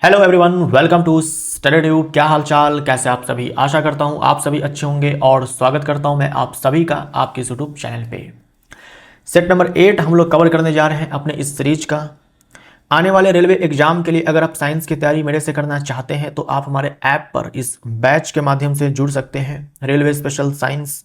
Hello everyone, welcome to study tube. क्या हाल चाल, कैसे आप सभी। आशा करता हूं आप सभी अच्छे होंगे और स्वागत करता हूं मैं आप सभी का आपके यूट्यूब चैनल पे। सेट नंबर 8 हम लोग कवर करने जा रहे हैं अपने इस सीरीज का। आने वाले रेलवे एग्जाम के लिए अगर आप साइंस की तैयारी मेरे से करना चाहते हैं तो आप हमारे ऐप पर इस बैच के माध्यम से जुड़ सकते हैं। रेलवे स्पेशल साइंस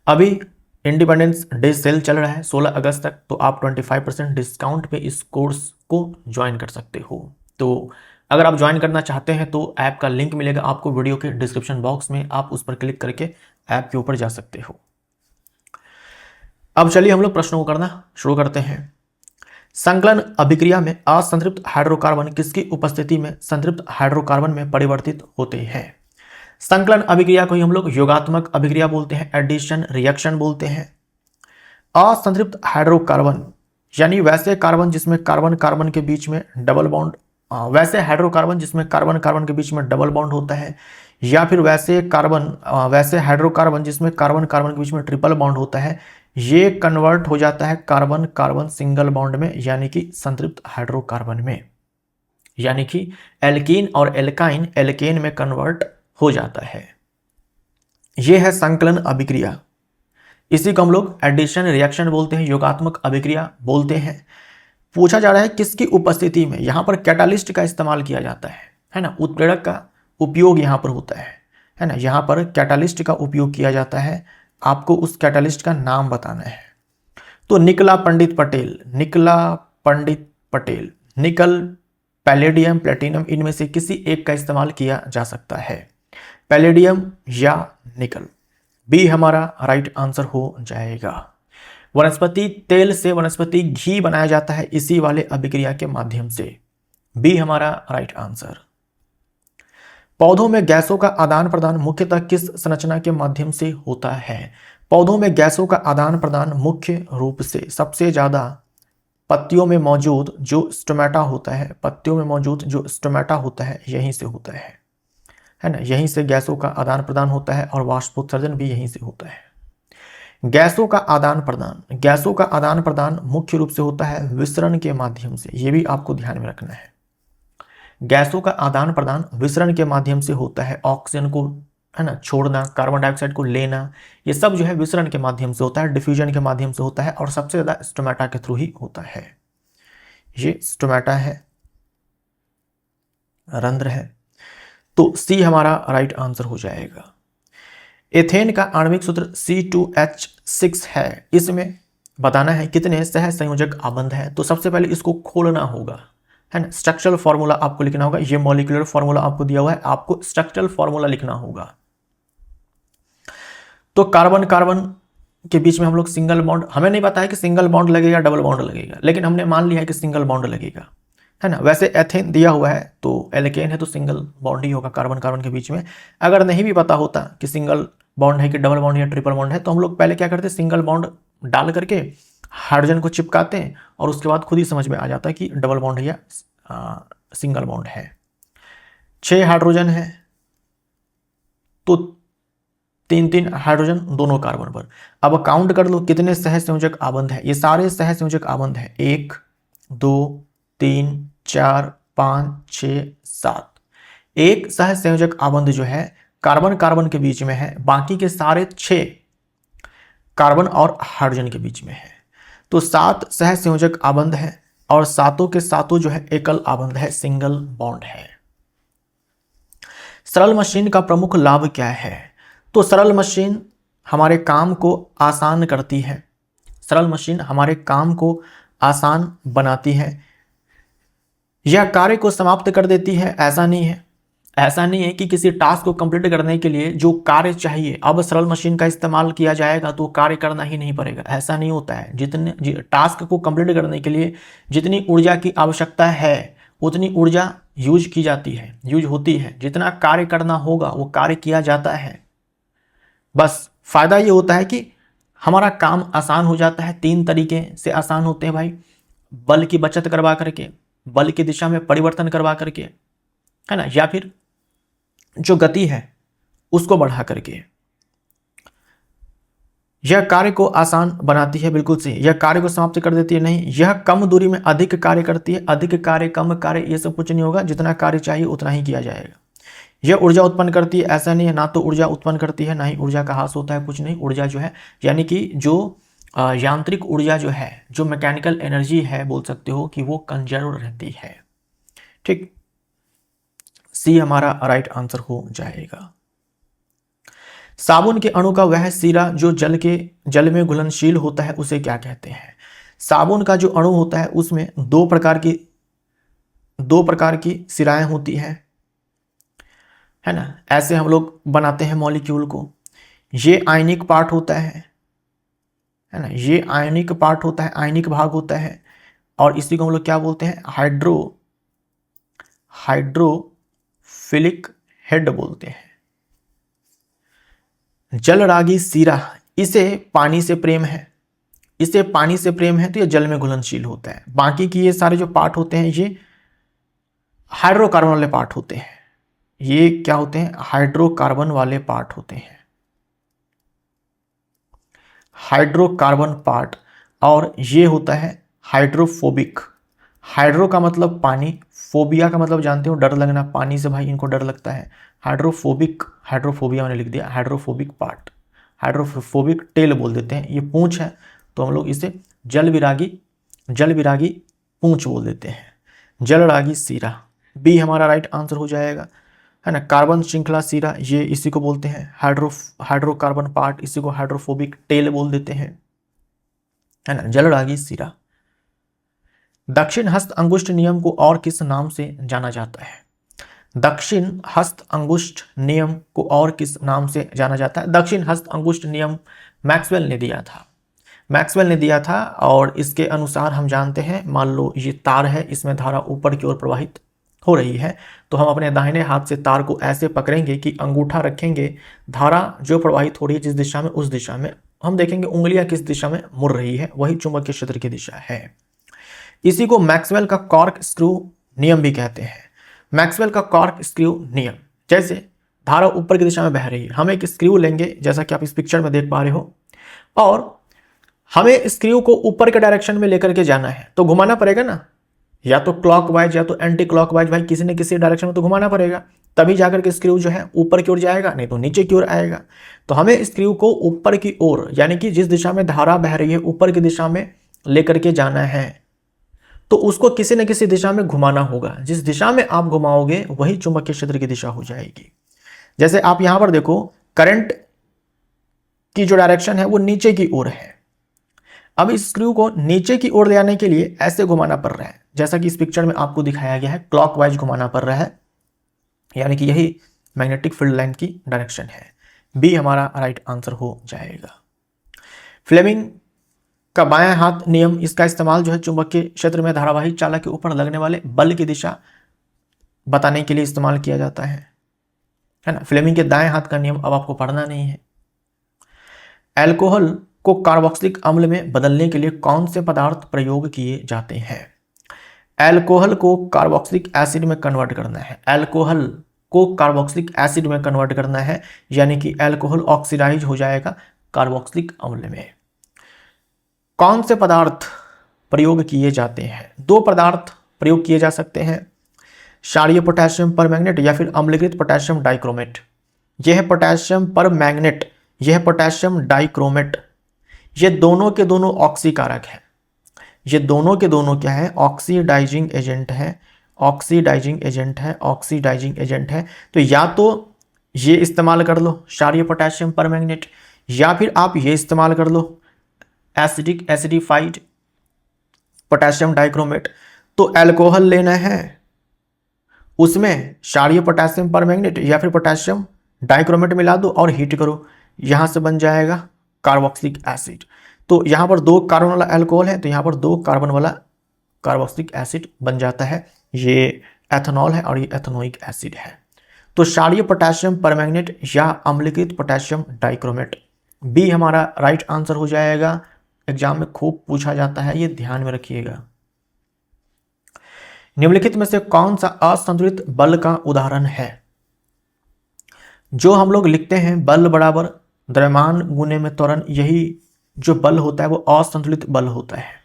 अभी इंडिपेंडेंस डे सेल चल रहा है 16 अगस्त तक, तो आप 25% डिस्काउंट पे इस कोर्स को ज्वाइन कर सकते हो। तो अगर आप ज्वाइन करना चाहते हैं तो ऐप का लिंक मिलेगा आपको वीडियो के डिस्क्रिप्शन बॉक्स में, आप उस पर क्लिक करके ऐप के ऊपर जा सकते हो। अब चलिए हम लोग प्रश्नों को करना शुरू करते हैं। संकलन अभिक्रिया में असंतृप्त हाइड्रोकार्बन किसकी उपस्थिति में संतृप्त हाइड्रोकार्बन में परिवर्तित होते हैं। संकलन अभिक्रिया को ही हम लोग योगात्मक अभिक्रिया बोलते हैं, एडिशन रिएक्शन बोलते हैं। असंतृप्त हाइड्रोकार्बन यानी वैसे कार्बन जिसमें कार्बन कार्बन के बीच में डबल बॉन्ड, वैसे हाइड्रोकार्बन जिसमें कार्बन कार्बन के बीच में डबल बॉन्ड होता है, या फिर वैसे हाइड्रोकार्बन जिसमें कार्बन कार्बन के बीच में ट्रिपल बॉन्ड होता है, ये कन्वर्ट हो जाता है कार्बन कार्बन सिंगल बॉन्ड में, यानी कि संतृप्त हाइड्रोकार्बन में, यानी कि एल्कीन और एल्काइन एल्केन में कन्वर्ट हो जाता है। यह है संकलन अभिक्रिया। इसी को हम लोग एडिशन रिएक्शन बोलते हैं, योगात्मक अभिक्रिया बोलते हैं। पूछा जा रहा है किसकी उपस्थिति में। यहां पर कैटालिस्ट का इस्तेमाल किया जाता है ना, उत्प्रेरक का उपयोग यहां पर होता है ना। यहां पर कैटालिस्ट का उपयोग किया जाता है, आपको उस कैटालिस्ट का नाम बताना है। तो निकला पंडित पटेल, निकल, पैलेडियम, प्लेटिनम, इनमें से किसी एक का इस्तेमाल किया जा सकता है, पैलेडियम या निकल। बी हमारा राइट आंसर हो जाएगा। वनस्पति तेल से वनस्पति घी बनाया जाता है इसी वाले अभिक्रिया के माध्यम से। बी हमारा राइट आंसर। पौधों में गैसों का आदान प्रदान मुख्यतः किस संरचना के माध्यम से होता है। पौधों में गैसों का आदान प्रदान मुख्य रूप से सबसे ज्यादा पत्तियों में मौजूद जो स्टोमेटा होता है, यहीं से होता है ना। यहीं से गैसों का आदान प्रदान होता है और वाष्पोत्सर्जन भी यहीं से होता है। गैसों का आदान प्रदान मुख्य रूप से होता है विसरण के माध्यम से, यह भी आपको ध्यान में रखना है। गैसों का आदान प्रदान विसरण के माध्यम से होता है। ऑक्सीजन को है ना छोड़ना, कार्बन डाइऑक्साइड को लेना, ये सब जो है विसरण के माध्यम से होता है, डिफ्यूजन के माध्यम से होता है, और सबसे ज्यादा स्टोमेटा के थ्रू ही होता है। ये स्टोमेटा है, रंध्र है। तो सी हमारा राइट आंसर हो जाएगा। एथेन का आणविक सूत्र C2H6 है। इसमें बताना है कितने सह संयोजक आबंध है। तो सबसे पहले इसको खोलना होगा, है ना। स्ट्रक्चरल फॉर्मूला आपको लिखना होगा। ये मॉलिक्यूलर फॉर्मूला आपको दिया हुआ है, आपको स्ट्रक्चरल फॉर्मूला लिखना होगा। तो कार्बन कार्बन के बीच में हम लोग सिंगल बॉन्ड, हमें नहीं पता है कि सिंगल बॉन्ड लगेगा डबल बॉन्ड लगेगा, लेकिन हमने मान लिया है कि सिंगल बॉन्ड लगेगा, है ना। वैसे एथेन दिया हुआ है तो एल्केन है तो सिंगल बॉन्ड ही होगा कार्बन कार्बन के बीच में। अगर नहीं भी पता होता कि सिंगल बॉन्ड है कि डबल बॉन्ड या ट्रिपल बॉन्ड है, तो हम लोग पहले क्या करते, सिंगल बॉन्ड डाल करके हाइड्रोजन को चिपकाते हैं और उसके बाद खुद ही समझ में आ जाता है कि डबल बॉन्ड है या सिंगल बॉन्ड है। 6 हाइड्रोजन है तो 3 हाइड्रोजन दोनों कार्बन पर। अब काउंट कर लो कितने सह संयोजक आबंध है। ये सारे सह संयोजक आबंध है 1 2 3 4 5 6 7। एक सह संयोजक आबंध जो है कार्बन कार्बन के बीच में है, बाकी के सारे 6 कार्बन और हाइड्रोजन के बीच में है। तो 7 सह संयोजक आबंध है और सातों के सातों जो है एकल आबंध है, सिंगल बॉन्ड है। सरल मशीन का प्रमुख लाभ क्या है। तो सरल मशीन हमारे काम को आसान करती है, सरल मशीन हमारे काम को आसान बनाती है। यह कार्य को समाप्त कर देती है। ऐसा नहीं है कि किसी टास्क को कंप्लीट करने के लिए जो कार्य चाहिए अब सरल मशीन का इस्तेमाल किया जाएगा तो कार्य करना ही नहीं पड़ेगा, ऐसा नहीं होता है। जितने टास्क को कंप्लीट करने के लिए जितनी ऊर्जा की आवश्यकता है उतनी ऊर्जा यूज होती है। जितना कार्य करना होगा वो कार्य किया जाता है। बस फायदा ये होता है कि हमारा काम आसान हो जाता है। 3 तरीके से आसान होते हैं भाई, बल की बचत करवा करके, बल की दिशा में परिवर्तन करवा करके, है ना, या फिर जो गति है उसको बढ़ा करके। यह कार्य को आसान बनाती है, बिल्कुल सही। यह कार्य को समाप्त कर देती है, नहीं। यह कम दूरी में अधिक कार्य करती है, अधिक कार्य, कम कार्य, ये सब कुछ नहीं होगा। जितना कार्य चाहिए उतना ही किया जाएगा। यह ऊर्जा उत्पन्न करती है, ऐसा नहीं है, ना तो ऊर्जा उत्पन्न करती है, ना ही ऊर्जा का ह्रास होता है, कुछ नहीं। ऊर्जा जो है, यानी कि जो यांत्रिक ऊर्जा जो है, जो मैकेनिकल एनर्जी है, बोल सकते हो कि वो कंजर्व रहती है। ठीक, सी हमारा राइट आंसर हो जाएगा। साबुन के अणु का वह सिरा जो जल में घुलनशील होता है उसे क्या कहते हैं? साबुन का जो अणु होता है उसमें दो प्रकार की सिराएं होती हैं, है ना। ऐसे हम लोग बनाते हैं मॉलिक्यूल को। ये आयनिक पार्ट होता है ना, ये आयनिक पार्ट होता है, आयनिक भाग होता है। और इसी को हम लोग क्या बोलते हैं? हाइड्रोफिलिक हेड बोलते हैं। जलरागी सीरा, इसे पानी से प्रेम है, तो ये जल में घुलनशील होता है। बाकी की ये सारे जो पार्ट होते हैं ये हाइड्रोकार्बन वाले पार्ट होते हैं। ये क्या होते हैं? हाइड्रोकार्बन वाले पार्ट होते हैं, हाइड्रोकार्बन पार्ट। और ये होता है हाइड्रोफोबिक। हाइड्रो का मतलब पानी, फोबिया का मतलब जानते हो, डर लगना, पानी से भाई इनको डर लगता है। हाइड्रोफोबिक, हाइड्रोफोबिया मैंने लिख दिया, हाइड्रोफोबिक पार्ट। हाइड्रोफोबिक टेल बोल देते हैं, ये पूंछ है तो हम लोग इसे जल विरागी पूंछ बोल देते हैं। जलरागी सीरा, बी हमारा राइट आंसर हो जाएगा, है ना। कार्बन श्रृंखला सीरा, ये इसी को बोलते हैं हाइड्रोकार्बन पार्ट, इसी को हाइड्रोफोबिक टेल बोल देते हैं, है ना। जलरागी सीरा। दक्षिण हस्त अंगुष्ठ नियम को और किस नाम से जाना जाता है? दक्षिण हस्त अंगुष्ठ नियम को और किस नाम से जाना जाता है? दक्षिण हस्त अंगुष्ठ नियम मैक्सवेल ने दिया था और इसके अनुसार हम जानते हैं, मान लो ये तार है, इसमें धारा ऊपर की ओर प्रवाहित हो रही है, तो हम अपने दाहिने हाथ से तार को ऐसे पकड़ेंगे कि अंगूठा रखेंगे, धारा जो प्रवाहित हो रही है जिस दिशा में, उस दिशा में हम देखेंगे उंगलियां किस दिशा में मुड़ रही है, वही चुंबकीय क्षेत्र की दिशा है। इसी को मैक्सवेल का कॉर्क स्क्रू नियम भी कहते हैं। मैक्सवेल का कॉर्क स्क्रू नियम, जैसे धारा ऊपर की दिशा में बह रही है, हम एक स्क्रू लेंगे जैसा कि आप इस पिक्चर में देख पा रहे हो, और हमें स्क्रू को ऊपर के डायरेक्शन में लेकर के जाना है, तो घुमाना पड़ेगा ना, या तो क्लॉकवाइज या तो एंटी क्लॉकवाइज, भाई किसी न किसी डायरेक्शन में तो घुमाना पड़ेगा, तभी जाकर के स्क्रू जो है ऊपर की ओर जाएगा, नहीं तो नीचे की ओर आएगा। तो हमें स्क्रू को ऊपर की ओर, यानी कि जिस दिशा में धारा बह रही है ऊपर की दिशा में लेकर के जाना है, तो उसको किसी न किसी दिशा में घुमाना होगा। जिस दिशा में आप घुमाओगे वही चुंबकीय क्षेत्र की दिशा हो जाएगी। जैसे आप यहां पर देखो, करंट की जो डायरेक्शन है वो नीचे की ओर है। अब इस स्क्रू को नीचे की ओर ले जाने के लिए ऐसे घुमाना पड़ रहा है, जैसा कि इस पिक्चर में आपको दिखाया गया है, क्लॉकवाइज घुमाना पड़ रहा है, यानी कि यही मैग्नेटिक फील्ड लाइन की डायरेक्शन है। बी हमारा राइट आंसर हो जाएगा। फ्लेमिंग का बायां हाथ नियम, इसका इस्तेमाल जो है चुंबकीय क्षेत्र में धारावाही चालक के ऊपर लगने वाले बल की दिशा बताने के लिए इस्तेमाल किया जाता है ना। फ्लेमिंग के दाएं हाथ का नियम अब आपको पढ़ना नहीं है। अल्कोहल को कार्बोक्सिलिक अम्ल में बदलने के लिए कौन से पदार्थ प्रयोग किए जाते हैं? अल्कोहल को कार्बोक्सिलिक एसिड में कन्वर्ट करना है, अल्कोहल को कार्बोक्सिलिक एसिड में कन्वर्ट करना है, यानी कि अल्कोहल ऑक्सीडाइज हो जाएगा कार्बोक्सिलिक अम्ल में। कौन से पदार्थ प्रयोग किए जाते हैं? दो पदार्थ प्रयोग किए जा सकते हैं, क्षारीय पोटेशियम परमैंगनेट या फिर अम्लीकृत पोटेशियम डाइक्रोमेट। यह है पोटेशियम परमैंगनेट, यह है पोटेशियम डाइक्रोमेट। ये दोनों के दोनों ऑक्सीकारक है, ये दोनों के दोनों क्या है? ऑक्सीडाइजिंग एजेंट है, ऑक्सीडाइजिंग एजेंट है, ऑक्सीडाइजिंग एजेंट है। तो या तो ये इस्तेमाल कर लो क्षारीय पोटेशियम परमैंगनेट, या फिर आप ये इस्तेमाल कर लो एसिडिफाइड पोटेशियम डाइक्रोमेट। तो अल्कोहल लेना है, उसमें क्षारीय पोटेशियम परमैंगनेट या फिर पोटेशियम डाइक्रोमेट मिला दो और हीट करो, यहां से बन जाएगा कार्बोक्सिलिक एसिड। तो यहां पर दो कार्बन वाला अल्कोहल है, तो यहां पर दो कार्बन वाला कार्बोक्सिलिक एसिड बन जाता है। ये एथेनॉल है और ये एथेनोइक एसिड है। तो क्षारीय पोटेशियम परमैंगनेट या अम्लीकृत पोटेशियम डाइक्रोमेट, बी हमारा राइट आंसर हो जाएगा। एग्जाम में खूब पूछा जाता है, ये ध्यान में रखिएगा। निम्नलिखित में से कौन सा असंतुलित बल का उदाहरण है? जो हम लोग लिखते हैं बल बराबर द्रव्यमान गुने में त्वरण, यही जो बल होता है वो असंतुलित बल होता है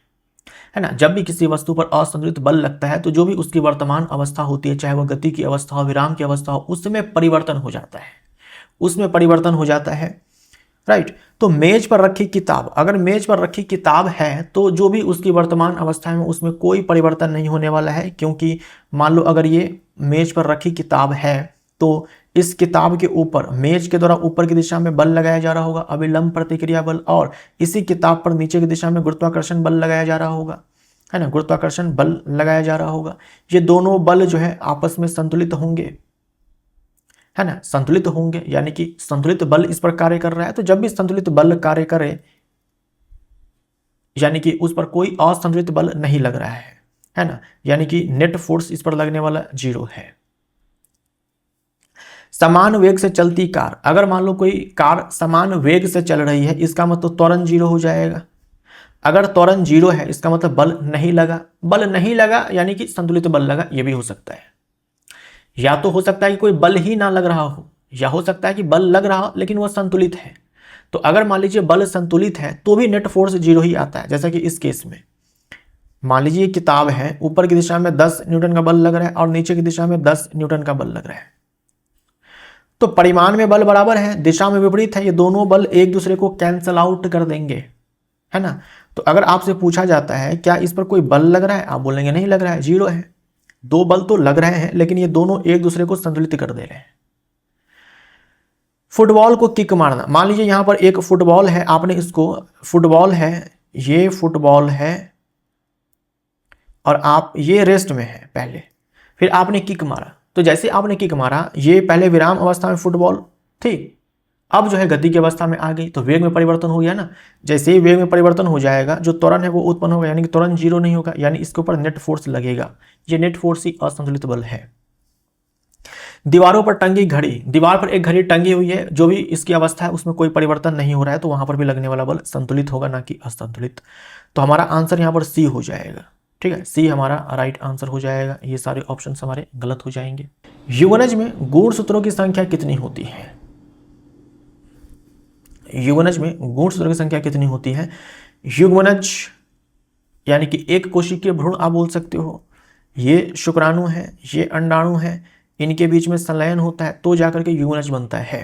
ना। जब भी किसी वस्तु पर असंतुलित बल लगता है तो जो भी उसकी वर्तमान अवस्था होती है, चाहे वो गति की अवस्था हो, विराम की अवस्था हो, उसमें परिवर्तन हो जाता है, उसमें परिवर्तन हो जाता है, राइट। तो मेज पर रखी किताब, अगर मेज पर रखी किताब है तो जो भी उसकी वर्तमान अवस्था में उसमें कोई परिवर्तन नहीं होने वाला है, क्योंकि मान लो अगर ये मेज पर रखी किताब है तो इस किताब के ऊपर मेज के द्वारा ऊपर की दिशा में बल लगाया जा रहा होगा, अभिलंब प्रतिक्रिया बल, और इसी किताब पर नीचे की दिशा में गुरुत्वाकर्षण बल लगाया जा रहा होगा, है ना, गुरुत्वाकर्षण बल लगाया जा रहा होगा। ये दोनों बल जो है आपस में संतुलित होंगे, है ना, संतुलित होंगे, यानी कि संतुलित बल इस पर कार्य कर रहा है। तो जब भी संतुलित बल कार्य करे, यानी कि उस पर कोई असंतुलित बल नहीं लग रहा है ना, यानी कि नेट फोर्स इस पर लगने वाला 0 है। समान वेग से चलती कार, अगर मान लो कोई कार समान वेग से चल रही है, इसका मतलब त्वरण 0 हो जाएगा। अगर त्वरण 0 है इसका मतलब बल नहीं लगा, बल नहीं लगा यानी कि संतुलित बल लगा, यह भी हो सकता है। या तो हो सकता है कि कोई बल ही ना लग रहा हो, या हो सकता है कि बल लग रहा हो लेकिन वह संतुलित है। तो अगर मान लीजिए बल संतुलित है तो भी नेट फोर्स 0 ही आता है। जैसा कि इस केस में मान लीजिए किताब है, ऊपर की दिशा में 10 न्यूटन का बल लग रहा है और नीचे की दिशा में 10 न्यूटन का बल लग रहा है, तो परिमाण में बल बराबर है, दिशा में विपरीत है, ये दोनों बल एक दूसरे को कैंसल आउट कर देंगे, है ना। तो अगर आपसे पूछा जाता है क्या इस पर कोई बल लग रहा है, आप बोलेंगे नहीं लग रहा है, 0 है। दो बल तो लग रहे हैं लेकिन ये दोनों एक दूसरे को संतुलित कर दे रहे हैं। फुटबॉल को किक मारना, मान लीजिए यहां पर एक फुटबॉल है, आपने इसको, फुटबॉल है, ये फुटबॉल है और आप ये रेस्ट में है पहले, फिर आपने किक मारा, तो जैसे आपने किक मारा ये पहले विराम अवस्था में फुटबॉल थी, अब जो है गति की अवस्था में आ गई, तो वेग में परिवर्तन हो गया ना। जैसे ही वेग में परिवर्तन हो जाएगा जो त्वरण है वो उत्पन्न होगा, यानी कि त्वरण 0 नहीं होगा, यानी इसके ऊपर नेट फोर्स लगेगा। ये नेट फोर्स ही असंतुलित बल है। दीवारों पर टंगी घड़ी, दीवार पर एक घड़ी टंगी हुई है, जो भी इसकी अवस्था है उसमें कोई परिवर्तन नहीं हो रहा है, तो वहां पर भी लगने वाला बल संतुलित होगा ना कि असंतुलित। तो हमारा आंसर यहाँ पर सी हो जाएगा, ठीक है, सी हमारा राइट आंसर हो जाएगा। ये सारे ऑप्शन हमारे गलत हो जाएंगे। युग्मनज में गुणसूत्रों की संख्या कितनी होती है? युग्मनज में गुणसूत्रों की संख्या कितनी होती है? युग्मनज यानी कि एक कोशिकीय भ्रूण आप बोल सकते हो, ये शुक्राणु है, ये अंडाणु है, इनके बीच में संलयन होता है तो जाकर के युग्मनज बनता है।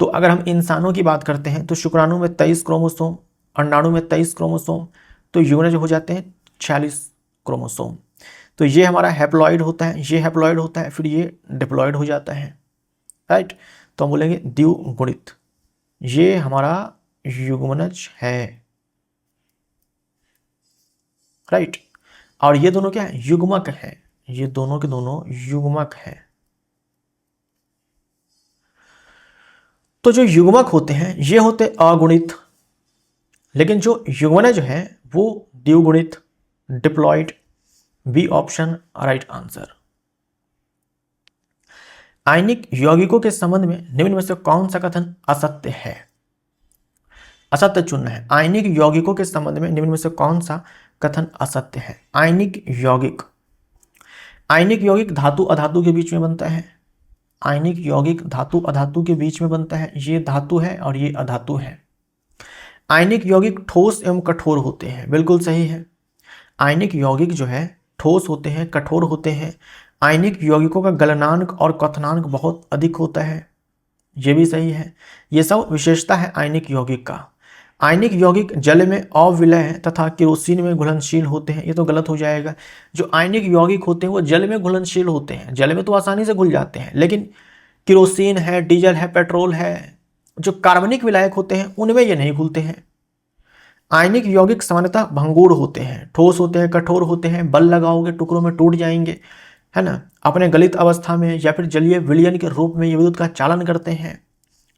तो अगर हम इंसानों की बात करते हैं तो शुक्राणु में 23 क्रोमोसोम, अंडाणु में 23 क्रोमोसोम, तो युग्मनज हो जाते हैं 46 क्रोमोसोम। तो ये हमारा हैप्लॉइड होता है, ये हैप्लॉइड होता है, फिर ये डिप्लॉइड हो जाता है, राइट। तो हम बोलेंगे द्विगुणित, ये हमारा युग्मनज है, राइट। और ये दोनों क्या है? युग्मक है, ये दोनों के दोनों युग्मक है। तो जो युग्मक होते हैं ये होते अगुणित, लेकिन जो युग्मनज है वो द्विगुणित, diploid. B option right answer. आयनिक यौगिकों के संबंध में निम्न में से कौन सा कथन असत्य है? असत्य चुनना है। आयनिक यौगिकों के संबंध में निम्न में से कौन सा कथन असत्य है? आयनिक यौगिक, आयनिक यौगिक धातु अधातु के बीच में बनता है। आयनिक यौगिक धातु अधातु के बीच में बनता है, ये धातु है और ये अधातु है। आयनिक यौगिक ठोस एवं कठोर होते हैं, बिल्कुल सही है। आयनिक यौगिक जो है ठोस होते हैं, कठोर होते हैं। आयनिक यौगिकों का गलनांक और क्वथनांक बहुत अधिक होता है, ये भी सही है। ये सब विशेषता है आयनिक यौगिक का। आयनिक यौगिक जल में अविलय तथा केरोसिन में घुलनशील होते हैं, ये तो गलत हो जाएगा। जो आयनिक यौगिक होते हैं वो जल में घुलनशील होते हैं, जल में तो आसानी से घुल जाते हैं, लेकिन केरोसिन है, डीजल है, पेट्रोल है, जो कार्बनिक विलायक होते हैं उनमें ये नहीं घुलते हैं। आयनिक यौगिक सामान्यतः भंगुर होते हैं, ठोस होते हैं, कठोर होते हैं, बल लगाओगे टुकड़ों में टूट जाएंगे, है ना। अपने गलित अवस्था में या फिर जलीय विलयन के रूप में ये विद्युत का चालन करते हैं।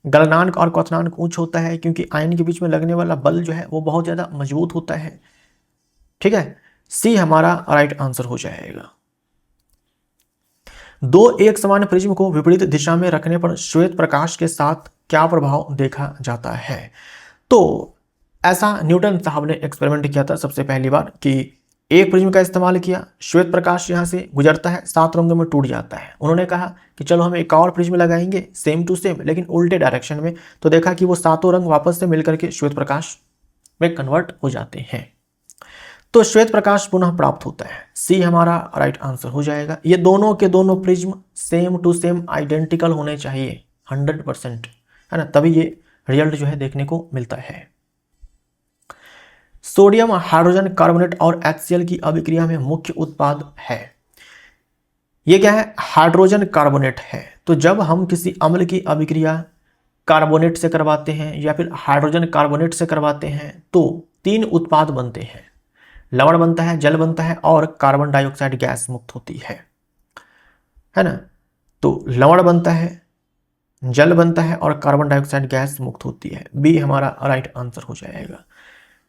गलनांक और क्वथनांक उच्च होता है क्योंकि आयन के बीच में लगने वाला बल जो है वो बहुत ज्यादा मजबूत होता है, ठीक है। सी हमारा राइट आंसर हो जाएगा। दो एक समान प्रिज्म को विपरीत दिशा में रखने पर श्वेत प्रकाश के साथ क्या प्रभाव देखा जाता है? तो ऐसा न्यूटन साहब ने एक्सपेरिमेंट किया था सबसे पहली बार कि एक प्रिज्म का इस्तेमाल किया, श्वेत प्रकाश यहाँ से गुजरता है, 7 रंगों में टूट जाता है। उन्होंने कहा कि चलो हम एक और प्रिज्म लगाएंगे सेम टू सेम लेकिन उल्टे डायरेक्शन में, तो देखा कि वो 7 रंग वापस से मिलकर के श्वेत प्रकाश में कन्वर्ट हो जाते हैं, तो श्वेत प्रकाश पुनः प्राप्त होता है। सी हमारा राइट आंसर हो जाएगा। ये दोनों के दोनों prism same to same identical होने चाहिए 100%, है ना, तभी ये रिजल्ट जो है देखने को मिलता है। सोडियम हाइड्रोजन कार्बोनेट और HCl की अभिक्रिया में मुख्य उत्पाद है, ये क्या है, हाइड्रोजन कार्बोनेट है। तो जब हम किसी अम्ल की अभिक्रिया कार्बोनेट से करवाते हैं या फिर हाइड्रोजन कार्बोनेट से करवाते हैं तो 3 उत्पाद बनते हैं, लवण बनता है, जल बनता है और कार्बन डाइऑक्साइड गैस मुक्त होती है ना। तो लवण बनता है, जल बनता है और कार्बन डाइऑक्साइड गैस मुक्त होती है। बी हमारा राइट आंसर हो जाएगा।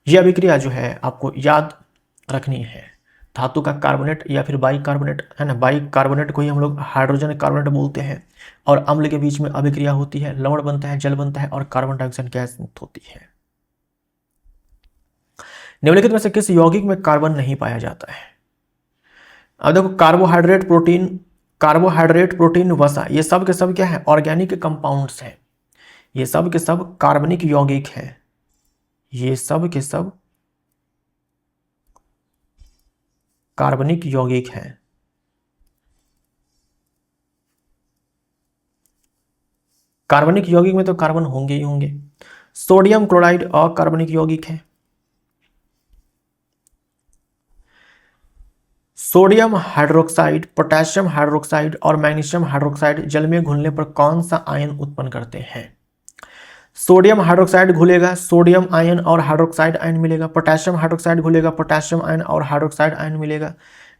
यह अभिक्रिया जो है आपको याद रखनी है, धातु का कार्बोनेट या फिर बाइक कार्बोनेट, है ना, बाइक कार्बोनेट को ही हम लोग हाइड्रोजन कार्बोनेट बोलते हैं, और अम्ल के बीच में अभिक्रिया होती है, लवण बनता है, जल बनता है और कार्बन डाइऑक्साइड गैस मुक्त होती है। निम्नलिखित में से किस यौगिक में कार्बन नहीं पाया जाता है? अब देखो, कार्बोहाइड्रेट, प्रोटीन, वसा, ये सब के सब क्या है, ऑर्गेनिक कंपाउंड्स हैं। ये सब के सब कार्बनिक यौगिक हैं, ये सब के सब कार्बनिक यौगिक हैं। कार्बनिक यौगिक में तो कार्बन होंगे ही होंगे। सोडियम क्लोराइड अकार्बनिक यौगिक है। सोडियम हाइड्रोक्साइड, पोटेशियम हाइड्रोक्साइड और मैग्नीशियम हाइड्रोक्साइड जल में घुलने पर कौन सा आयन उत्पन्न करते हैं? सोडियम हाइड्रोक्साइड घुलेगा, सोडियम आयन और हाइड्रोक्साइड आयन मिलेगा। पोटेशियम हाइड्रोक्साइड घुलेगा, पोटेशियम आयन और हाइड्रोक्साइड आयन मिलेगा।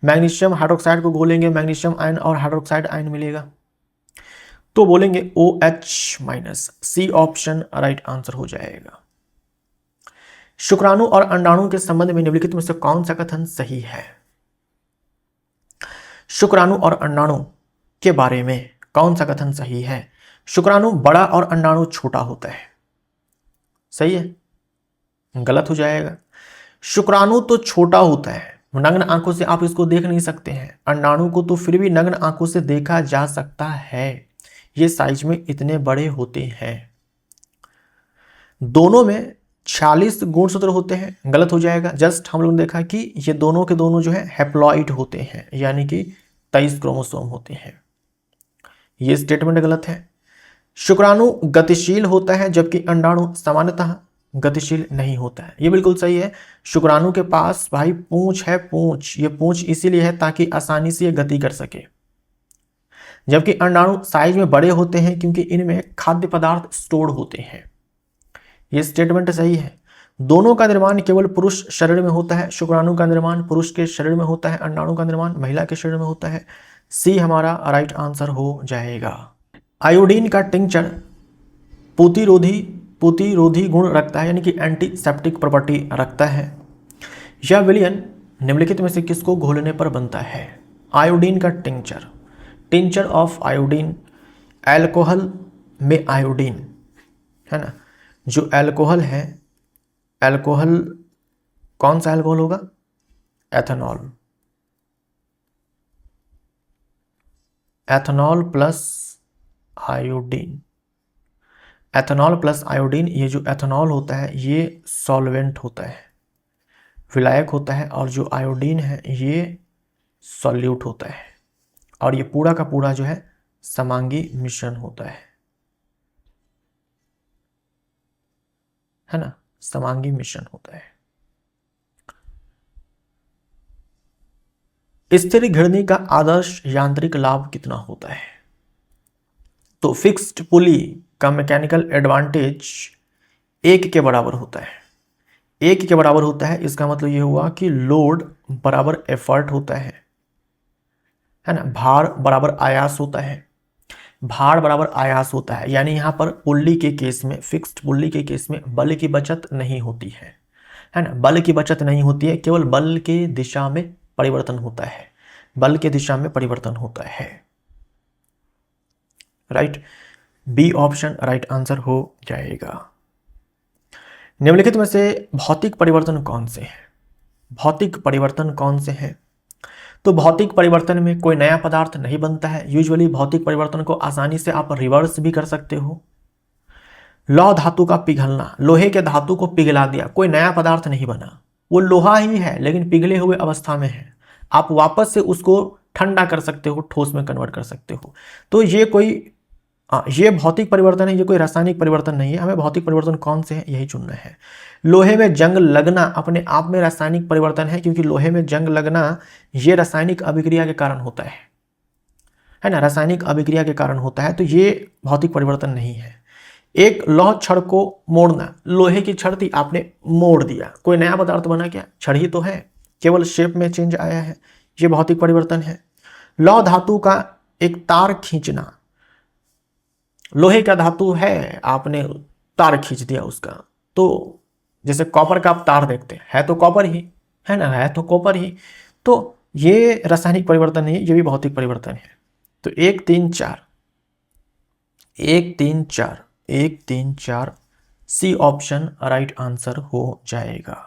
मैग्नीशियम हाइड्रोक्साइड को घोलेंगे, मैग्नीशियम आयन और हाइड्रोक्साइड आयन मिलेगा। तो बोलेंगे OH-। C option right answer हो जाएगा। शुक्राणु और अंडाणु के संबंध में निम्नलिखित में से कौन सा कथन सही है? शुक्राणु और अंडाणु के बारे में कौन सा कथन सही है? शुक्राणु बड़ा और अंडाणु छोटा होता है, सही है? गलत हो जाएगा। शुक्राणु तो छोटा होता है, नग्न आंखों से आप इसको देख नहीं सकते हैं। अंडाणु को तो फिर भी नग्न आंखों से देखा जा सकता है, ये साइज में इतने बड़े होते हैं। दोनों में 46 गुणसूत्र होते हैं, गलत हो जाएगा। जस्ट हम लोगों ने देखा कि ये दोनों के दोनों जो है हैप्लॉइड होते हैं, यानी कि 23 क्रोमोसोम होते हैं, ये स्टेटमेंट गलत है। शुक्राणु गतिशील होता है जबकि अंडाणु सामान्यतः गतिशील नहीं होता है, ये बिल्कुल सही है। शुक्राणु के पास भाई पूंछ है, पूंछ, ये पूंछ इसीलिए है ताकि आसानी से ये गति कर सके, जबकि अंडाणु साइज में बड़े होते हैं क्योंकि इनमें खाद्य पदार्थ स्टोर होते हैं, ये स्टेटमेंट सही है। दोनों का निर्माण केवल पुरुष शरीर में होता है, शुक्राणु का निर्माण पुरुष के शरीर में होता है, अंडाणु का निर्माण महिला के शरीर में होता है। सी हमारा राइट आंसर हो जाएगा। आयोडीन का टिंचर पुतिरोधी गुण रखता है, यानी कि एंटीसेप्टिक प्रॉपर्टी रखता है। यह विलयन निम्नलिखित में से किसको घोलने पर बनता है? आयोडीन का टिंचर ऑफ आयोडीन, एल्कोहल में आयोडीन, है ना, जो एल्कोहल है, एल्कोहल कौन सा एल्कोहल होगा? Ethanol, ethanol plus iodine. Ethanol plus iodine, ये जो एथेनॉल होता है ये सॉल्वेंट होता है, विलायक होता है, और जो आयोडीन है ये सॉल्यूट होता है, और ये पूरा का पूरा जो है समांगी मिश्रण होता है ना, समांगी मिश्रण होता है। स्थिर घिरनी का आदर्श यांत्रिक लाभ कितना होता है? तो फिक्स्ड पुली का मैकेनिकल एडवांटेज 1 के बराबर होता है, 1 के बराबर होता है। इसका मतलब ये हुआ कि लोड बराबर एफर्ट होता है ना, भार बराबर आयास होता है, भार बराबर आयास होता है, यानी यहाँ पर पुल्ली के केस में, फिक्स्ड पुल्ली के केस में बल की बचत नहीं होती है ना, बल की बचत नहीं होती है, केवल बल के दिशा में परिवर्तन होता है, बल के दिशा में परिवर्तन होता है। Right, B option right answer हो जाएगा। निम्नलिखित में से भौतिक परिवर्तन कौन से हैं? भौतिक परिवर्तन कौन से हैं? तो भौतिक परिवर्तन में कोई नया पदार्थ नहीं बनता है। यूजुअली भौतिक परिवर्तन को आसानी से आप रिवर्स भी कर सकते हो। लौह धातु का पिघलना, लोहे के धातु को पिघला दिया, कोई नया पदार्थ नहीं बना, वो लोहा ही है लेकिन पिघले हुए अवस्था में है। आप वापस से उसको ठंडा कर सकते हो, ठोस में कन्वर्ट कर सकते हो। तो ये भौतिक परिवर्तन है, ये कोई रासायनिक परिवर्तन नहीं है। हमें भौतिक परिवर्तन कौन से हैं यही चुनना है। लोहे में जंग लगना अपने आप में रासायनिक परिवर्तन है, क्योंकि लोहे में जंग लगना ये रासायनिक अभिक्रिया के कारण होता है ना, रासायनिक अभिक्रिया के कारण होता है। तो ये भौतिक परिवर्तन नहीं है। एक लौह छड़ को मोड़ना, लोहे की छड़ थी आपने मोड़ दिया, कोई नया पदार्थ बना क्या? छड़ ही तो है, केवल शेप में चेंज आया है, ये भौतिक परिवर्तन है। लौह धातु का एक तार खींचना, लोहे का धातु है, आपने तार खींच दिया उसका, तो जैसे कॉपर का आप तार देखते हैं, है तो कॉपर ही है ना, है तो कॉपर ही। तो ये रासायनिक परिवर्तन नहीं, ये भी भौतिक परिवर्तन है। तो 1 3 4 1 3 4 1 3 4 सी ऑप्शन राइट आंसर हो जाएगा।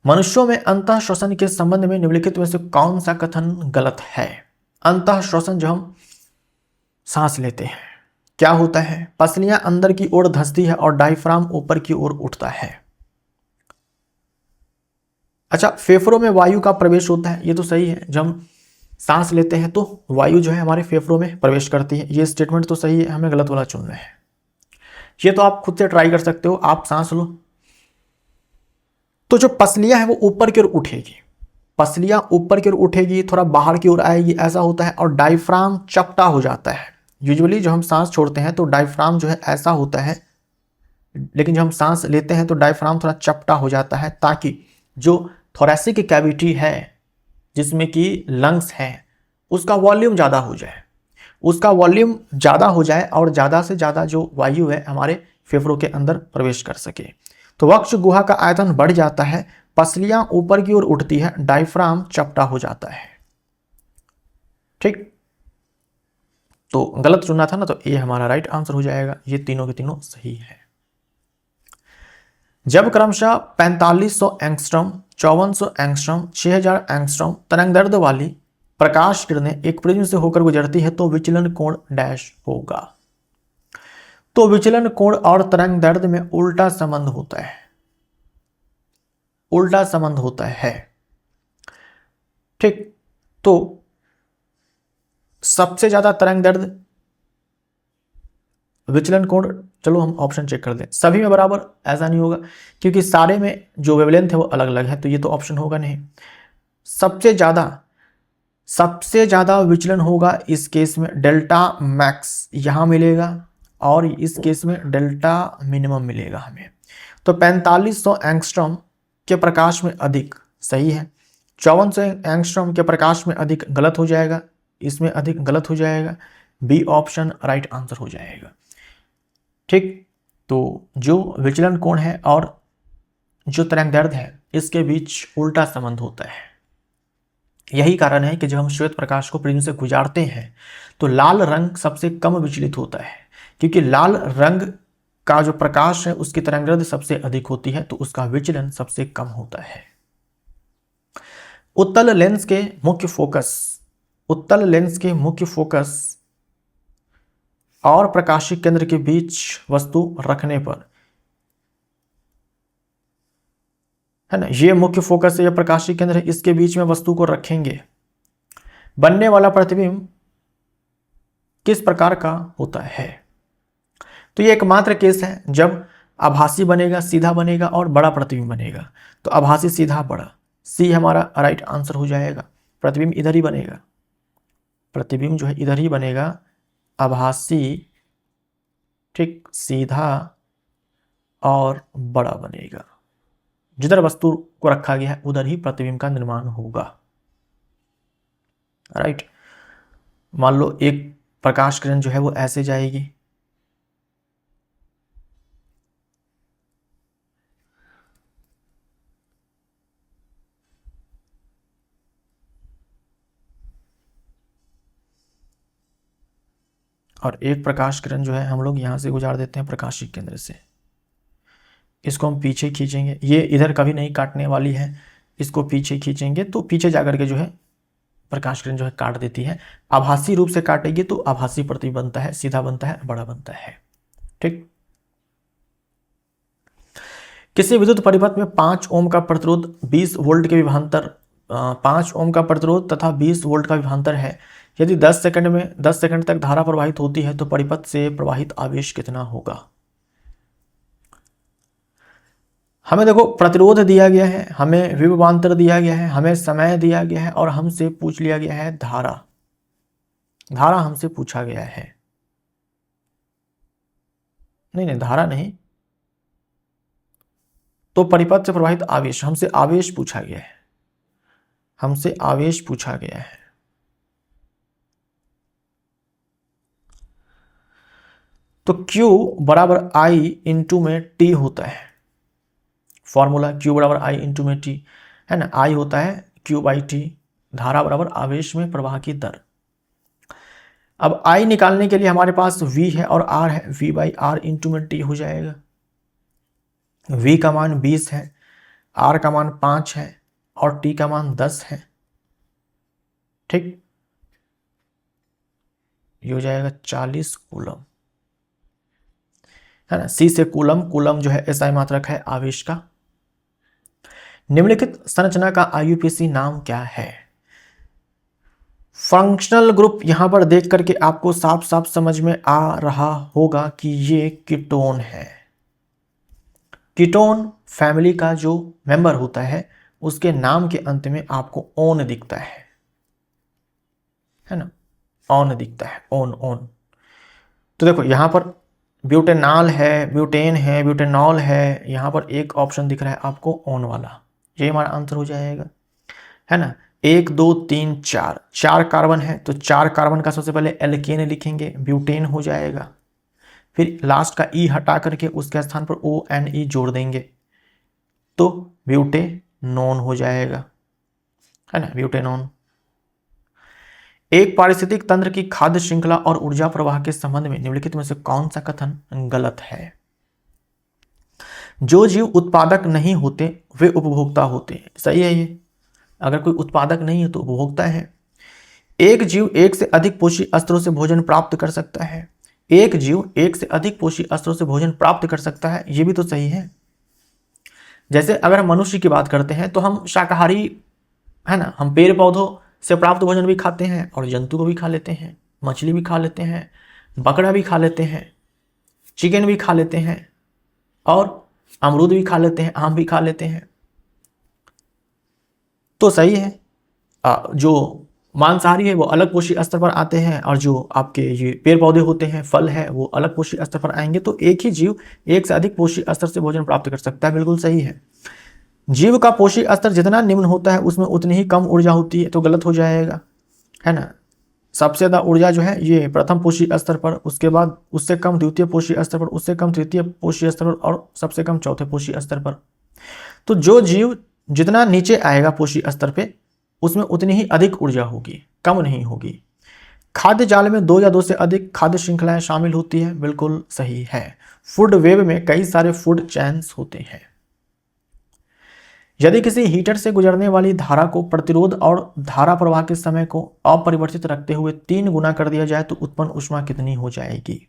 मनुष्यों में अंतः श्वसन के संबंध में निम्नलिखित में से कौन सा कथन गलत है? अंतः श्वसन जो हम सांस लेते हैं क्या होता है? पसलियां अंदर की ओर धंसती है और डायफ्राम ऊपर की ओर उठता है। अच्छा, फेफड़ों में वायु का प्रवेश होता है, ये तो सही है। जब हम सांस लेते हैं तो वायु जो है हमारे फेफड़ों में प्रवेश करती है, ये स्टेटमेंट तो सही है, हमें गलत वाला चुनना है। ये तो आप खुद से ट्राई कर सकते हो। आप सांस लो तो जो पसलियां है वो ऊपर की ओर उठेगी, पसलियां ऊपर की ओर उठेगी, थोड़ा बाहर की ओर आएगी, ऐसा होता है। और डायफ्राम चपटा हो जाता है। यूजुअली जो हम सांस छोड़ते हैं तो डायफ्राम जो है ऐसा होता है, लेकिन जब हम सांस लेते हैं तो डायफ्राम थोड़ा चपटा हो जाता है, ताकि जो थोरैसिक कैविटी है जिसमें कि लंग्स है उसका वॉल्यूम ज़्यादा हो जाए, उसका वॉल्यूम ज़्यादा हो जाए और ज़्यादा से ज़्यादा जो वायु है हमारे फेफड़ों के अंदर प्रवेश कर सके। तो वक्ष गुहा का आयतन बढ़ जाता है, पसलियां ऊपर की ओर उठती है, डायफ्राम चपटा हो जाता है। ठीक, तो गलत चुनना था ना, तो ये हमारा राइट आंसर हो जाएगा। ये तीनों के तीनों सही है। जब क्रमशः 4500 एंगस्ट्रॉम, 5400 एंगस्ट्रॉम, 6000 एंगस्ट्रॉम तरंगदैर्घ्य वाली प्रकाश किरणें एक प्रिज्म से होकर गुजरती है तो विचलन कोण डैश होगा। तो विचलन कोण और तरंगदैर्घ्य में उल्टा संबंध होता है, उल्टा संबंध होता है। ठीक, तो सबसे ज्यादा तरंगदैर्घ्य विचलन कोण, चलो हम ऑप्शन चेक कर दें। सभी में बराबर ऐसा नहीं होगा, क्योंकि सारे में जो वेवलेंथ है वो अलग अलग है, तो ये तो ऑप्शन होगा नहीं। सबसे ज्यादा विचलन होगा इस केस में डेल्टा मैक्स यहां मिलेगा, और इस केस में डेल्टा मिनिमम मिलेगा हमें। तो 4500 एंगस्ट्रॉम के प्रकाश में अधिक सही है, 5400 एंगस्ट्रॉम के प्रकाश में अधिक गलत हो जाएगा, इसमें अधिक गलत हो जाएगा। बी ऑप्शन राइट आंसर हो जाएगा। ठीक, तो जो विचलन कोण है और जो तरंगदैर्घ्य है इसके बीच उल्टा संबंध होता है। यही कारण है कि जब हम श्वेत प्रकाश को प्रिज्म से गुजारते हैं तो लाल रंग सबसे कम विचलित होता है, क्योंकि लाल रंग का जो प्रकाश है उसकी तरंगदैर्घ्य सबसे अधिक होती है, तो उसका विचलन सबसे कम होता है। उत्तल लेंस के मुख्य फोकस और प्रकाशिक केंद्र के बीच वस्तु रखने पर, है ना, ये मुख्य फोकस है, ये प्रकाशिक केंद्र है, इसके बीच में वस्तु को रखेंगे, बनने वाला प्रतिबिंब किस प्रकार का होता है? तो ये एकमात्र केस है जब आभासी बनेगा, सीधा बनेगा और बड़ा प्रतिबिंब बनेगा। तो आभासी, सीधा, बड़ा, सी हमारा राइट आंसर हो जाएगा। प्रतिबिंब इधर ही बनेगा, प्रतिबिंब जो है इधर ही बनेगा, आभासी, ठीक, सीधा और बड़ा बनेगा। जिधर वस्तु को रखा गया है उधर ही प्रतिबिंब का निर्माण होगा। राइट, मान लो एक प्रकाश किरण जो है वो ऐसे जाएगी, और एक प्रकाश किरण जो है हम लोग यहां से गुजार देते हैं प्रकाशिक केंद्र से, इसको हम पीछे खींचेंगे, ये इधर कभी नहीं काटने वाली है, इसको पीछे खींचेंगे तो पीछे जाकर के जो है प्रकाश किरण जो है काट देती है। आभासी रूप से काटेगी तो आभासी प्रतिबिंब बनता है, सीधा बनता है, बड़ा बनता है। ठीक। किसी विद्युत परिपथ में 5 ओम का प्रतिरोध 20 वोल्ट के विभवांतर 5 ओम का प्रतिरोध तथा 20 वोल्ट का विभवांतर है। यदि 10 सेकंड तक धारा प्रवाहित होती है तो परिपथ से प्रवाहित आवेश कितना होगा। हमें देखो प्रतिरोध दिया गया है, हमें विभवांतर दिया गया है, हमें समय दिया गया है और हमसे पूछ लिया गया है धारा। धारा हमसे पूछा गया है, नहीं धारा नहीं, तो परिपथ से प्रवाहित आवेश, हमसे आवेश पूछा गया है, हमसे आवेश पूछा गया है। तो Q बराबर I इंटू में T होता है, फॉर्मूला Q बराबर I इंटू में T है ना। I होता है Q बाई T, धारा बराबर आवेश में प्रवाह की दर। अब I निकालने के लिए हमारे पास V है और R है, V बाई R इंटू में T हो जाएगा। V का मान 20 है, R का मान 5 है और T का मान 10 है। ठीक, ये हो जाएगा 40 कूलम है ना। C से कूलम, कूलम जो है SI मात्रक है आवेश का। निम्नलिखित संरचना का IUPAC नाम क्या है। फंक्शनल ग्रुप यहां पर देख करके आपको साफ साफ समझ में आ रहा होगा कि ये कीटोन है। कीटोन फैमिली का जो मेंबर होता है उसके नाम के अंत में आपको ओन दिखता है ना, ऑन दिखता है, ओन ओन। तो देखो यहां पर ब्यूटेनॉल है, ब्यूटेन है, ब्यूटेनॉल है, यहां पर एक ऑप्शन दिख रहा है आपको ओन वाला, ये हमारा आंसर हो जाएगा है ना। 1 2 3 4, 4 कार्बन है तो 4 कार्बन का सबसे पहले एल्केन लिखेंगे, ब्यूटेन हो जाएगा। फिर लास्ट का ई हटा करके उसके स्थान पर ONE जोड़ देंगे तो ब्यूटेनोन हो जाएगा है ना, ब्यूटेनोन। एक पारिस्थितिक तंत्र की खाद्य श्रृंखला और ऊर्जा प्रवाह के संबंध में निम्नलिखित में से कौन सा कथन गलत है। जो जीव उत्पादक नहीं होते वे उपभोक्ता होते हैं, सही है ये। अगर कोई उत्पादक नहीं है तो उपभोक्ता है। एक जीव एक से अधिक पोषी अस्त्रों से भोजन प्राप्त कर सकता है, एक जीव एक से अधिक पोषी अस्त्रों से भोजन प्राप्त कर सकता है, ये भी तो सही है। जैसे अगर हम मनुष्य की बात करते हैं तो हम शाकाहारी है ना, हम पेड़ पौधों से प्राप्त भोजन भी खाते हैं और जंतु को भी खा लेते हैं, मछली भी खा लेते हैं, बकरा भी खा लेते हैं, चिकन भी खा लेते हैं और अमरूद भी खा लेते हैं, आम भी खा लेते हैं, तो सही है। जो मांसाहारी है वो अलग पोषी स्तर पर आते हैं और जो आपके ये पेड़ पौधे होते हैं, फल है, वो अलग पोषी स्तर पर आएंगे। तो एक ही जीव एक से अधिक पोषी स्तर से भोजन प्राप्त कर सकता है, बिल्कुल सही है। जीव का पोषी स्तर जितना निम्न होता है उसमें उतनी ही कम ऊर्जा होती है, तो गलत हो जाएगा है ना। सबसे ज़्यादा ऊर्जा जो है ये प्रथम पोषी स्तर पर, उसके बाद उससे कम द्वितीय पोषी स्तर पर, उससे कम तृतीय पोषी स्तर पर और सबसे कम चौथे पोषी स्तर पर। तो जो जीव जितना नीचे आएगा पोषी स्तर पे उसमें उतनी ही अधिक ऊर्जा होगी, कम नहीं होगी। खाद्य जाल में 2 या 2 से अधिक खाद्य श्रृंखलाएं शामिल होती है, बिल्कुल सही है। फूड वेब में कई सारे फूड चैन्स होते हैं। यदि किसी हीटर से गुजरने वाली धारा को प्रतिरोध और धारा प्रवाह के समय को अपरिवर्तित रखते हुए 3 गुना कर दिया जाए तो उत्पन्न ऊष्मा कितनी हो जाएगी।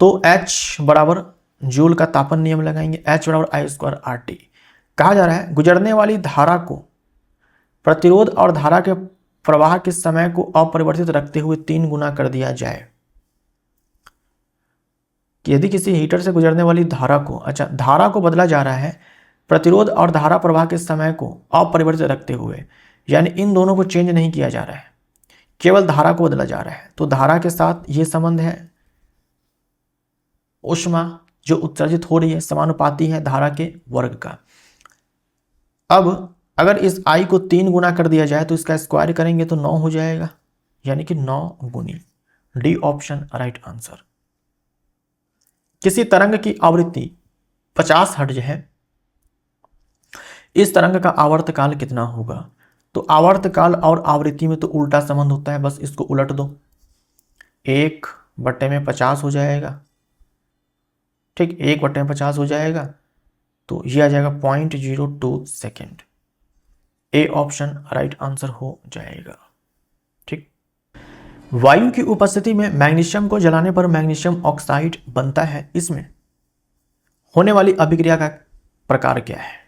तो H बराबर जूल का तापन नियम लगाएंगे, H बराबर I² RT। कहा जा रहा है गुजरने वाली धारा को प्रतिरोध और धारा के प्रवाह के समय को अपरिवर्तित रखते हुए 3 गुना कर दिया जाए। कि यदि किसी हीटर से गुजरने वाली धारा को, अच्छा धारा को बदला जा रहा है प्रतिरोध और धारा प्रवाह के समय को अपरिवर्तित रखते हुए, यानी इन दोनों को चेंज नहीं किया जा रहा है, केवल धारा को बदला जा रहा है। तो धारा के साथ ये संबंध है, ऊष्मा जो उत्सर्जित हो रही है समानुपाती है धारा के वर्ग का। अब अगर इस I को 3 गुना कर दिया जाए तो इसका स्क्वायर करेंगे तो 9 हो जाएगा, यानी कि 9 गुनी। D option right answer. किसी तरंग की आवृत्ति 50 हर्ट्ज है, इस तरंग का आवर्तकाल कितना होगा। तो आवर्तकाल और आवृत्ति में तो उल्टा संबंध होता है, बस इसको उलट दो, 1/50 हो जाएगा ठीक, 1/50 हो जाएगा, तो ये आ जाएगा 0.02 second. A option right answer हो जाएगा। ठीक, वायु की उपस्थिति में मैग्नीशियम को जलाने पर मैग्नीशियम ऑक्साइड बनता है, इसमें होने वाली अभिक्रिया का प्रकार क्या है?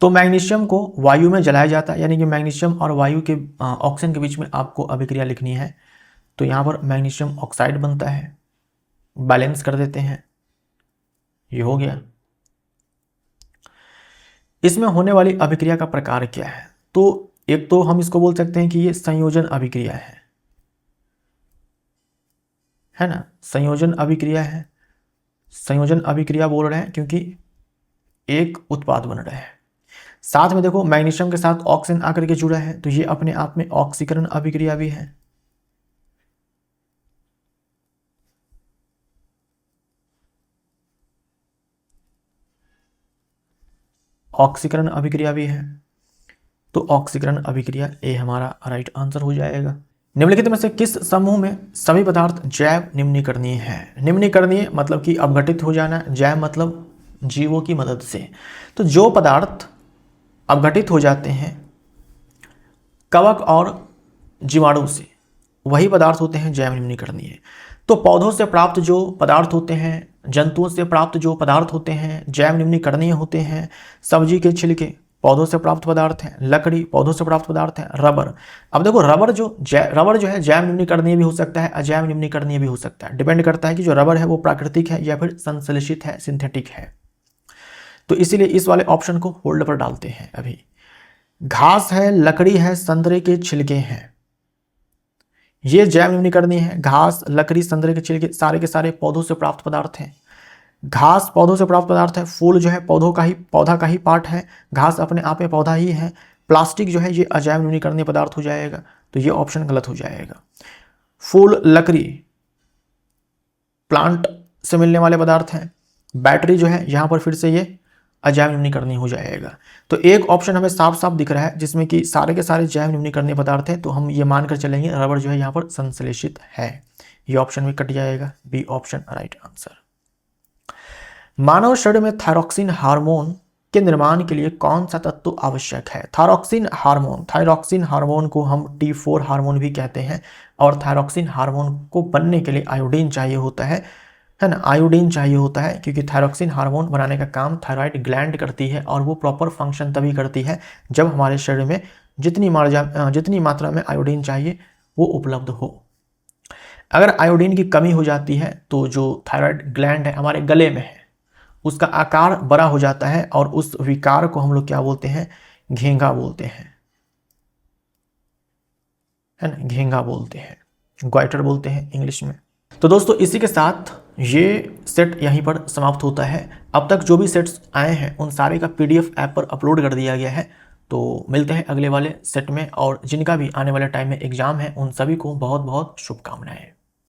तो मैग्नीशियम को वायु में जलाया जाता है, यानी कि मैग्नीशियम और वायु के ऑक्सीजन के बीच में आपको अभिक्रिया लिखनी है, तो यहां पर मैग्नीशियम ऑक्साइड बनता है। बैलेंस कर देते हैं, ये हो गया। इसमें होने वाली अभिक्रिया का प्रकार क्या है? तो एक तो हम इसको बोल सकते हैं कि ये संयोजन अभिक्रिया है ना, संयोजन अभिक्रिया है। संयोजन अभिक्रिया बोल रहे हैं क्योंकि एक उत्पाद बन रहा है। साथ में देखो मैग्नीशियम के साथ ऑक्सीजन आकर के जुड़ा है, तो ये अपने आप में ऑक्सीकरण अभिक्रिया भी है। ऑक्सीकरण अभिक्रिया भी है, तो ऑक्सीकरण अभिक्रिया ए हमारा राइट आंसर हो जाएगा। निम्नलिखित में से किस समूह में सभी पदार्थ जैव निम्नीकरणीय है? निम्नीकरणीय मतलब कि अपघटित हो जाना, जैव मतलब जीवों की मदद से। तो जो पदार्थ अपघटित हो जाते हैं कवक और जीवाणु से, वही पदार्थ होते हैं जैव निम्नीकरणीय। तो पौधों से प्राप्त जो पदार्थ होते हैं, जंतुओं से प्राप्त जो पदार्थ होते हैं जैव निम्नीकरणीय होते हैं। सब्जी के छिलके पौधों से प्राप्त पदार्थ हैं, लकड़ी पौधों से प्राप्त पदार्थ है, रबर। अब देखो रबर जो है जैव निम्नीकरणीय भी हो सकता है, अजैव निम्नीकरणीय भी हो सकता है। डिपेंड करता है कि जो रबर है वो प्राकृतिक है या फिर संश्लेषित है, सिंथेटिक है। तो इसीलिए इस वाले ऑप्शन को होल्ड पर डालते हैं अभी। घास है, लकड़ी है, संतरे के छिलके हैं, ये जैव निम्नीकरणीय है। घास, लकड़ी, संतरे के छिलके सारे के सारे पौधों से प्राप्त पदार्थ हैं। घास पौधों से प्राप्त पदार्थ है, फूल जो है पौधा का ही पार्ट है, घास अपने आप में पौधा ही है। प्लास्टिक जो है ये अजैव निम्नीकरणीय पदार्थ हो जाएगा, तो ये ऑप्शन गलत हो जाएगा। फूल, लकड़ी प्लांट से मिलने वाले पदार्थ हैं। बैटरी जो है यहाँ पर फिर से ये अजैव निम्नीकरणीय हो जाएगा। तो एक ऑप्शन हमें साफ साफ दिख रहा है जिसमें कि सारे के सारे जैव निम्नीकरणीय पदार्थ हैं, तो हम ये मानकर चलेंगे रबर जो है यहाँ पर संश्लेषित है। ये ऑप्शन भी कट जाएगा, बी ऑप्शन राइट आंसर। मानव शरीर में थायरॉक्सिन हार्मोन के निर्माण के लिए कौन सा तत्व आवश्यक है? थायरॉक्सिन हार्मोन को हम T4 हार्मोन भी कहते हैं, और थायरॉक्सिन हार्मोन को बनने के लिए आयोडीन चाहिए होता है ना, आयोडीन चाहिए होता है, क्योंकि थायरॉक्सिन हार्मोन बनाने का काम थायराइड ग्लैंड करती है, और वो प्रॉपर फंक्शन तभी करती है जब हमारे शरीर में जितनी मात्रा में आयोडीन चाहिए वो उपलब्ध हो। अगर आयोडीन की कमी हो जाती है तो जो थायराइड ग्लैंड है हमारे गले में है, उसका आकार बड़ा हो जाता है, और उस विकार को हम लोग क्या बोलते हैं? घेंगा बोलते हैं, है ना, घेंगा बोलते हैं, ग्वाइटर बोलते हैं इंग्लिश में। तो दोस्तों इसी के साथ ये सेट यहीं पर समाप्त होता है। अब तक जो भी सेट्स आए हैं उन सारे का PDF ऐप पर अपलोड कर दिया गया है। तो मिलते हैं अगले वाले सेट में, और जिनका भी आने वाले टाइम में एग्जाम है उन सभी को बहुत बहुत शुभकामनाएं।